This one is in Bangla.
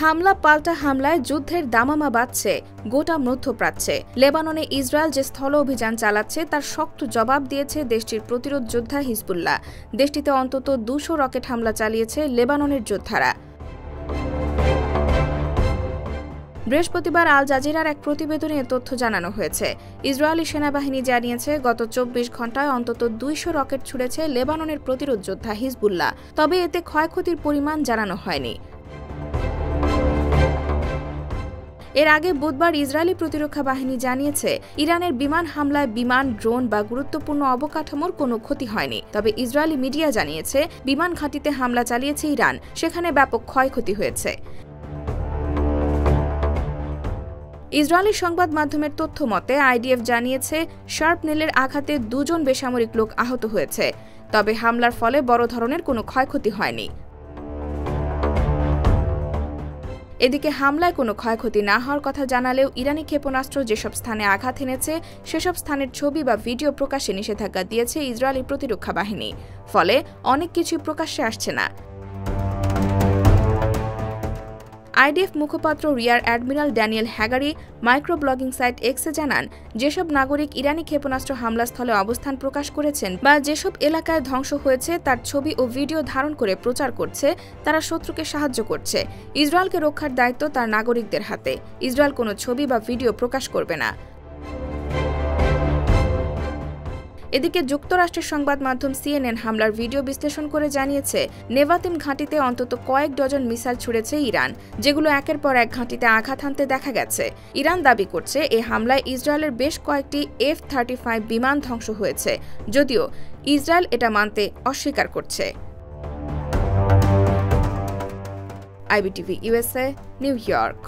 হামলা পাল্টা হামলায় যুদ্ধের দামামা বাজছে গোটা মধ্যপ্রাচ্যে। লেবাননে ইসরায়েল যে স্থল অভিযান চালাচ্ছে তার শক্ত জবাব দিয়েছে দেশটির প্রতিরোধ যোদ্ধা হিজবুল্লাহ। দেশটিতে অন্তত 200 রকেট হামলা চালিয়েছে লেবাননের যোদ্ধারা। বৃহস্পতিবার আল জাজিরার এক প্রতিবেদনে এ তথ্য জানানো হয়েছে। ইসরায়েলি সেনাবাহিনী জানিয়েছে গত 24 ঘণ্টায় অন্তত 200 রকেট ছুড়েছে লেবাননের প্রতিরোধ যোদ্ধা হিজবুল্লাহ। তবে এতে ক্ষয়ক্ষতির পরিমাণ জানানো হয়নি। এর আগে বুধবার ইসরায়েলি প্রতিরক্ষা বাহিনী জানিয়েছে ইরানের বিমান হামলায় বিমান, ড্রোন বা গুরুত্বপূর্ণ অবকাঠামোর কোনো ক্ষতি হয়নি। তবে ইসরায়েলি মিডিয়া জানিয়েছে বিমান ঘাঁটিতে হামলা চালিয়েছে ইরান, সেখানে ব্যাপক ক্ষয়ক্ষতি হয়েছে। ইসরায়েলি সংবাদ মাধ্যমের তথ্য মতে আইডিএফ জানিয়েছে শার্পনেলের আঘাতে 2 জন বেসামরিক লোক আহত হয়েছে। তবে হামলার ফলে বড় ধরনের কোনো ক্ষয়ক্ষতি হয়নি। এদিকে হামলায় কোনো ক্ষয়ক্ষতি না হওয়ার কথা জানালেও ইরানি ক্ষেপণাস্ত্র যেসব স্থানে আঘাত এনেছে সেসব স্থানের ছবি বা ভিডিও প্রকাশে নিষেধাজ্ঞা দিয়েছে ইসরায়েলি প্রতিরক্ষা বাহিনী। ফলে অনেক কিছুই প্রকাশ্যে আসছে না। আইডিএফ মুখপাত্র rear admiral Daniel Hagari microblogging site এক্সে জানান, যেসব নাগরিক ইরানি ক্ষেপণাস্ত্র হামলাস্থলে অবস্থান প্রকাশ করেছেন বা যেসব এলাকায় ধ্বংস হয়েছে তার ছবি ও ভিডিও ধারণ করে প্রচার করছে তারা শত্রুকে সাহায্য করছে। ইসরায়েলকে রক্ষার দায়িত্ব তার নাগরিকদের হাতে। ইসরায়েল কোনো ছবি বা ভিডিও প্রকাশ করবে না। এদিকে যুক্তরাষ্ট্রের সংবাদ মাধ্যম সিএনএন হামলার ভিডিও বিশ্লেষণ করে জানিয়েছে নেভাতিম ঘাঁটিতে অন্তত কয়েক ডজন মিসাইল ছুড়েছে ইরান, যেগুলো একের পর এক ঘাঁটিতে আঘাত হানতে দেখা গেছে। ইরান দাবি করছে এই হামলায় ইসরায়েলের বেশ কয়েকটি F-35 বিমান ধ্বংস হয়েছে, যদিও ইসরায়েল এটা মানতে অস্বীকার করছে। IBTV USA, new York.